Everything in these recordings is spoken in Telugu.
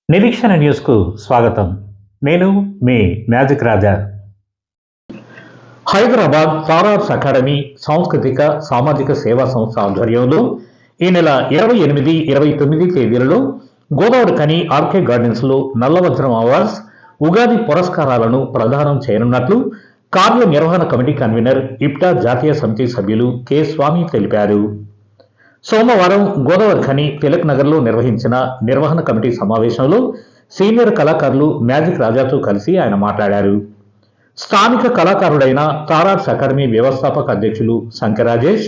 నిరీక్షణ న్యూస్కు స్వాగతం. నేను మీ మ్యాజిక్ రాజా. హైదరాబాద్ తారా ఆర్ట్స్ అకాడమీ సాంస్కృతిక సామాజిక సేవా సంస్థ ఆధ్వర్యంలో ఈ నెల 28, 29 తేదీలలో గోదావరి ఖని ఆర్కే గార్డెన్స్లో నల్లవజ్రం అవార్డ్స్ ఉగాది పురస్కారాలను ప్రదానం చేయనున్నట్లు కార్యనిర్వహణ కమిటీ కన్వీనర్ ఇప్టా జాతీయ సమితి సభ్యులు కె స్వామి తెలిపారు. సోమవారం గోదావరి ఖని తిలక్ నగర్లో నిర్వహించిన నిర్వహణ కమిటీ సమావేశంలో సీనియర్ కళాకారులు మ్యాజిక్ రాజాతో కలిసి ఆయన మాట్లాడారు. స్థానిక కళాకారుడైన తారా ఆర్ట్స్ అకాడమీ వ్యవస్థాపక అధ్యక్షులు శంకర్ రాజేష్,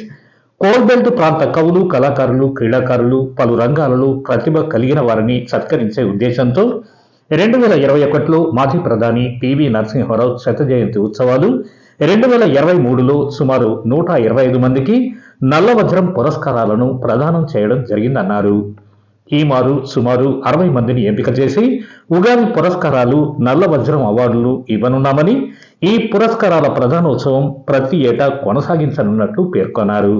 కోల్బెల్ట్ ప్రాంత కవులు, కళాకారులు, క్రీడాకారులు, పలు రంగాలలో ప్రతిభ కలిగిన వారిని సత్కరించే ఉద్దేశంతో 2021లో మాజీ ప్రధాని పివి నరసింహారావు శత జయంతి ఉత్సవాలు, 2023లో సుమారు 125 మందికి నల్లవజ్రం పురస్కారాలను ప్రదానం చేయడం జరిగిందన్నారు. ఈ మారు సుమారు 60 మందిని ఎంపిక చేసి ఉగాది పురస్కారాలు, నల్లవజ్రం అవార్డులు ఇవ్వనున్నామని, ఈ పురస్కారాల ప్రధానోత్సవం ప్రతి ఏటా కొనసాగించనున్నట్లు పేర్కొన్నారు.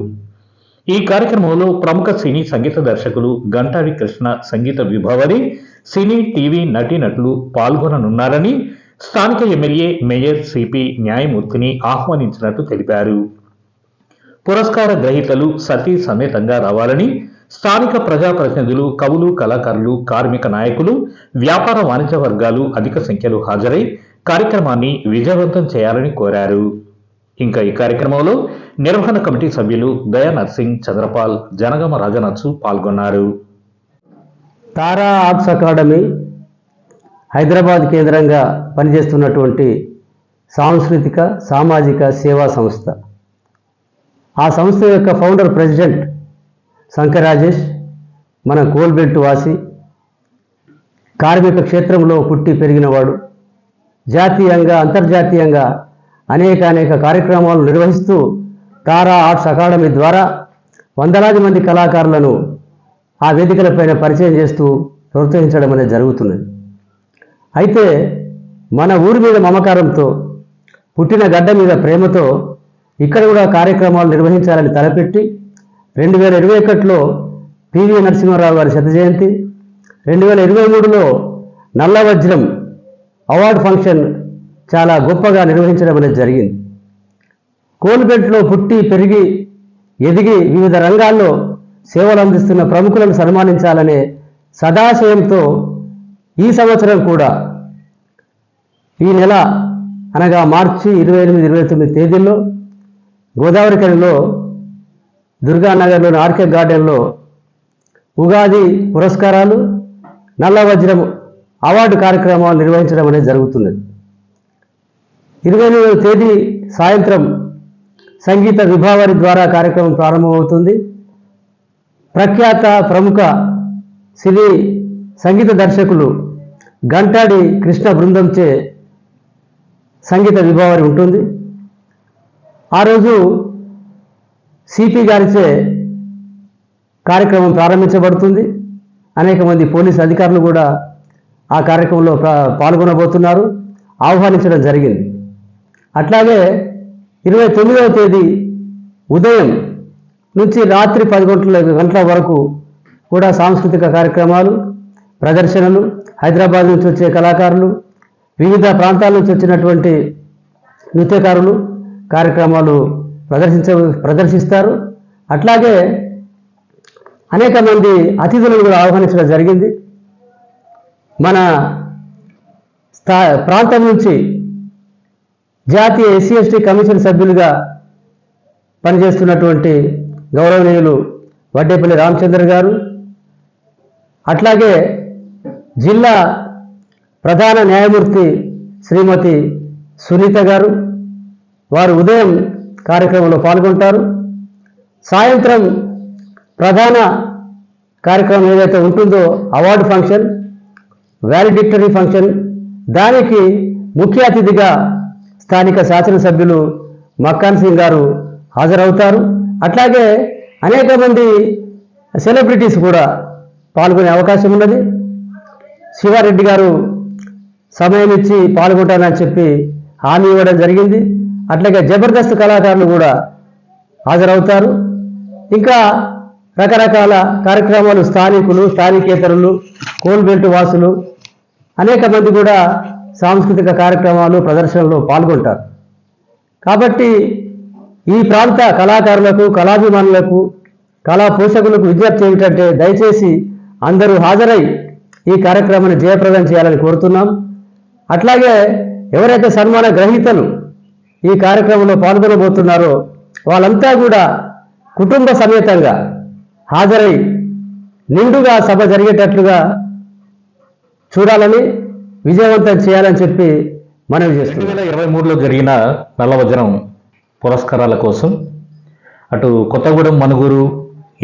ఈ కార్యక్రమంలో ప్రముఖ సినీ సంగీత దర్శకులు గంటాడి కృష్ణ సంగీత విభావరి, సినీ, టీవీ నటీనటులు పాల్గొననున్నారని, స్థానిక ఎమ్మెల్యే, మేయర్ సిపి న్యాయమూర్తిని ఆహ్వానించినట్టు తెలిపారు. పురస్కార గ్రహీతలు సతీ సమేతంగా రావాలని, స్థానిక ప్రజాప్రతినిధులు, కవులు, కళాకారులు, కార్మిక నాయకులు, వ్యాపార వాణిజ్య వర్గాలు అధిక సంఖ్యలో హాజరై కార్యక్రమాన్ని విజయవంతం చేయాలని కోరారు. ఇంకా ఈ కార్యక్రమంలో నిర్వహణ కమిటీ సభ్యులు దయా నర్సింగ్, చంద్రపాల్, జనగామ రాజనర్సు పాల్గొన్నారు. తారా ఆర్ట్స్ అకాడమీ హైదరాబాద్ కేంద్రంగా పనిచేస్తున్నటువంటి సాంస్కృతిక సామాజిక సేవా సంస్థ. ఆ సంస్థ యొక్క ఫౌండర్ ప్రెసిడెంట్ శంకర్ రాజేష్ మన కోల్బెల్ట్ వాసి, కార్మిక క్షేత్రంలో పుట్టి పెరిగినవాడు. జాతీయంగా అంతర్జాతీయంగా అనేక కార్యక్రమాలు నిర్వహిస్తూ తారా ఆర్ట్స్ అకాడమీ ద్వారా వందలాది మంది కళాకారులను ఆ వేదికలపైన పరిచయం చేస్తూ ప్రోత్సహించడం అనేది జరుగుతున్నది. అయితే మన ఊరి మీద మమకారంతో, పుట్టిన గడ్డ మీద ప్రేమతో ఇక్కడ కూడా కార్యక్రమాలు నిర్వహించాలని తలపెట్టి 2021లో పివి నరసింహారావు గారి శత జయంతి, 2023లో నల్లవజ్రం అవార్డు ఫంక్షన్ చాలా గొప్పగా నిర్వహించడం అనేది జరిగింది. కోల్బెల్ట్లో పుట్టి పెరిగి ఎదిగి వివిధ రంగాల్లో సేవలు అందిస్తున్న ప్రముఖులను సన్మానించాలనే సదాశయంతో ఈ సంవత్సరం కూడా ఈ నెల అనగా మార్చి 28, 29 తేదీల్లో గోదావరి ఖనిలో దుర్గానగర్లోని ఆర్కే గార్డెన్లో ఉగాది పురస్కారాలు, నల్లవజ్రం అవార్డు కార్యక్రమాలు నిర్వహించడం అనేది జరుగుతున్నది. 28వ తేదీ సాయంత్రం సంగీత విభావరి ద్వారా కార్యక్రమం ప్రారంభమవుతుంది. ప్రఖ్యాత ప్రముఖ సినీ సంగీత దర్శకులు గంటాడి కృష్ణ బృందంచే సంగీత విభావరి ఉంటుంది. ఆ రోజు సిపి గారిచే కార్యక్రమం ప్రారంభించబడుతుంది. అనేక మంది పోలీసు అధికారులు కూడా ఆ కార్యక్రమంలో పాల్గొనబోతున్నారు, ఆహ్వానించడం జరిగింది. అట్లాగే 29వ తేదీ ఉదయం నుంచి రాత్రి 10 గంటల వరకు కూడా సాంస్కృతిక కార్యక్రమాలు, ప్రదర్శనలు, హైదరాబాద్ నుంచి వచ్చే కళాకారులు, వివిధ ప్రాంతాల నుంచి వచ్చినటువంటి నృత్యకారులు కార్యక్రమాలు ప్రదర్శిస్తారు. అట్లాగే అనేక మంది అతిథులను కూడా ఆహ్వానించడం జరిగింది. మన ప్రాంతం నుంచి జాతీయ SC/ST కమిషన్ సభ్యులుగా పనిచేస్తున్నటువంటి గౌరవనీయులు వడ్డేపల్లి రామచంద్ర గారు, అట్లాగే జిల్లా ప్రధాన న్యాయమూర్తి శ్రీమతి సునీత గారు, వారు ఉదయం కార్యక్రమంలో పాల్గొంటారు. సాయంత్రం ప్రధాన కార్యక్రమం ఏదైతే ఉంటుందో అవార్డు ఫంక్షన్, వ్యాలిడిక్టరీ ఫంక్షన్, దానికి ముఖ్య అతిథిగా స్థానిక శాసనసభ్యులు మక్కాన్ సింగ్ గారు హాజరవుతారు. అట్లాగే అనేక మంది సెలబ్రిటీస్ కూడా పాల్గొనే అవకాశం ఉన్నది. శివారెడ్డి గారు సమయం ఇచ్చి పాల్గొంటానని చెప్పి హామీ ఇవ్వడం జరిగింది. అట్లాగే జబర్దస్త్ కళాకారులు కూడా హాజరవుతారు. ఇంకా రకరకాల కార్యక్రమాలు స్థానికులు, స్థానికేతరులు, కోల్బెల్ట్ వాసులు అనేక మంది కూడా సాంస్కృతిక కార్యక్రమాలు, ప్రదర్శనలో పాల్గొంటారు. కాబట్టి ఈ ప్రాంత కళాకారులకు, కళాభిమానులకు, కళా పోషకులకు విజ్ఞప్తి ఏమిటంటే దయచేసి అందరూ హాజరై ఈ కార్యక్రమాన్ని జయప్రదం చేయాలని కోరుతున్నాం. అట్లాగే ఎవరైతే సన్మాన గ్రహీతలు ఈ కార్యక్రమంలో పాల్గొనబోతున్నారో వాళ్ళంతా కూడా కుటుంబ సమేతంగా హాజరై నిండుగా సభ జరిగేటట్లుగా చూడాలని, విజయవంతం చేయాలని చెప్పి మనవి చేస్తున్నాం. 2023లో జరిగిన నల్లవజ్రం పురస్కారాల కోసం అటు కొత్తగూడెం, మనుగురు,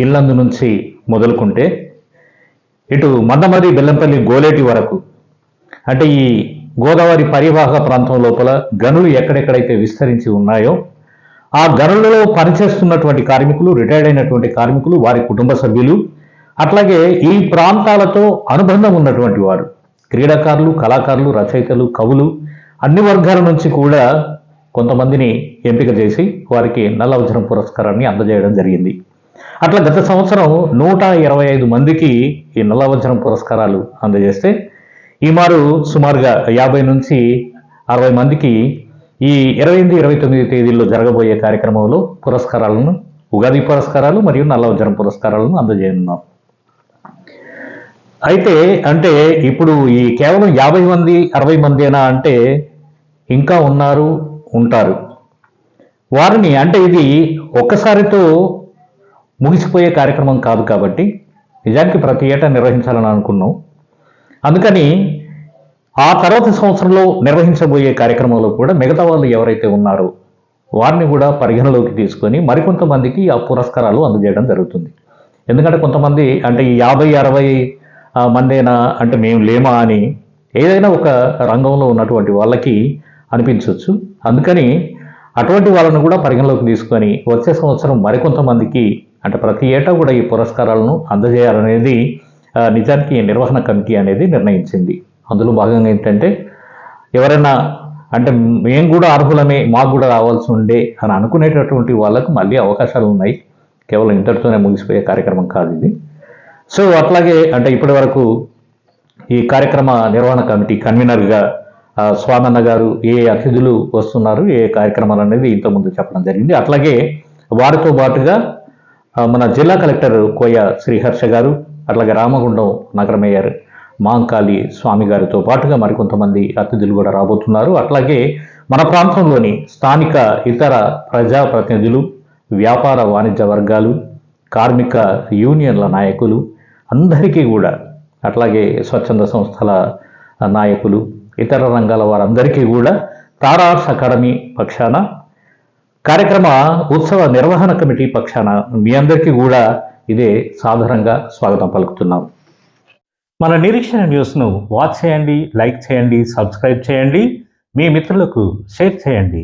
ఇల్లందు నుంచి మొదలుకుంటే ఇటు మందమరి, బెల్లంపల్లి, గోలేటి వరకు అంటే ఈ గోదావరి పరివాహక ప్రాంతం లోపల గనులు ఎక్కడెక్కడైతే విస్తరించి ఉన్నాయో ఆ గనులలో పనిచేస్తున్నటువంటి కార్మికులు, రిటైర్డ్ అయినటువంటి కార్మికులు, వారి కుటుంబ సభ్యులు, అట్లాగే ఈ ప్రాంతాలతో అనుబంధం ఉన్నటువంటి వారు, క్రీడాకారులు, కళాకారులు, రచయితలు, కవులు, అన్ని వర్గాల నుంచి కూడా కొంతమందిని ఎంపిక చేసి వారికి నల్లవజ్రం పురస్కారాన్ని అందజేయడం జరిగింది. అట్లా గత సంవత్సరం 125 మందికి ఈ నల్లవజ్రం పురస్కారాలు అందజేస్తే ఈ మారు సుమారుగా 50 నుంచి 60 మందికి ఈ 28, 29 తేదీల్లో జరగబోయే కార్యక్రమంలో పురస్కారాలను, ఉగాది పురస్కారాలు మరియు నల్లవజ్రం పురస్కారాలను అందజేయనున్నాం. అయితే అంటే ఇప్పుడు ఈ కేవలం 50 మంది 60 మందేనా అంటే ఇంకా ఉంటారు. వారిని అంటే ఇది ఒక్కసారితో ముగిసిపోయే కార్యక్రమం కాదు కాబట్టి నిజానికి ప్రతి ఏటా నిర్వహించాలని అనుకున్నాం. అందుకని ఆ తర్వాత సంవత్సరంలో నిర్వహించబోయే కార్యక్రమంలో కూడా మిగతా వాళ్ళు ఎవరైతే ఉన్నారో వారిని కూడా పరిగణలోకి తీసుకొని మరికొంతమందికి ఆ పురస్కారాలు అందజేయడం జరుగుతుంది. ఎందుకంటే కొంతమంది అంటే ఈ 50-60 మందేనా అంటే మేము లేమా అని ఏదైనా ఒక రంగంలో ఉన్నటువంటి వాళ్ళకి అనిపించవచ్చు. అందుకని అటువంటి వాళ్ళను కూడా పరిగణలోకి తీసుకొని వచ్చే సంవత్సరం మరికొంతమందికి అంటే ప్రతి ఏటా కూడా ఈ పురస్కారాలను అందజేయాలనేది నిజానికి నిర్వహణ కమిటీ అనేది నిర్ణయించింది. అందులో భాగంగా ఏంటంటే ఎవరైనా అంటే మేము కూడా అర్హులమే, మాకు కూడా రావాల్సి ఉండే అని అనుకునేటటువంటి వాళ్ళకు మళ్ళీ అవకాశాలు ఉన్నాయి. కేవలం ఇంతటితోనే ముగిసిపోయే కార్యక్రమం కాదు ఇది. సో అట్లాగే అంటే ఇప్పటి వరకు ఈ కార్యక్రమ నిర్వహణ కమిటీ కన్వీనర్గా స్వామన్న గారు ఏ అతిథులు వస్తున్నారు, ఏ కార్యక్రమాలు అనేది ఇంతకుముందు చెప్పడం జరిగింది. అట్లాగే వారితో పాటుగా మన జిల్లా కలెక్టర్ కోయ శ్రీహర్ష గారు, అట్లాగే రామగుండం నగర మేయర్ మాంకాళి స్వామి గారితో పాటుగా మరికొంతమంది అతిథులు కూడా రాబోతున్నారు. అట్లాగే మన ప్రాంతంలోని స్థానిక ఇతర ప్రజాప్రతినిధులు, వ్యాపార వాణిజ్య వర్గాలు, కార్మిక యూనియన్ల నాయకులు అందరికీ కూడా, అట్లాగే స్వచ్ఛంద సంస్థల నాయకులు, ఇతర రంగాల వారందరికీ కూడా తారార్ట్స్ అకాడమీ పక్షాన, కార్యక్రమ ఉత్సవ నిర్వహణ కమిటీ పక్షాన మీ అందరికీ కూడా ఇదే సాధారణంగా స్వాగతం పలుకుతున్నాం. మన నిరీక్షణ న్యూస్ను వాచ్ చేయండి, లైక్ చేయండి, సబ్స్క్రైబ్ చేయండి, మీ మిత్రులకు షేర్ చేయండి.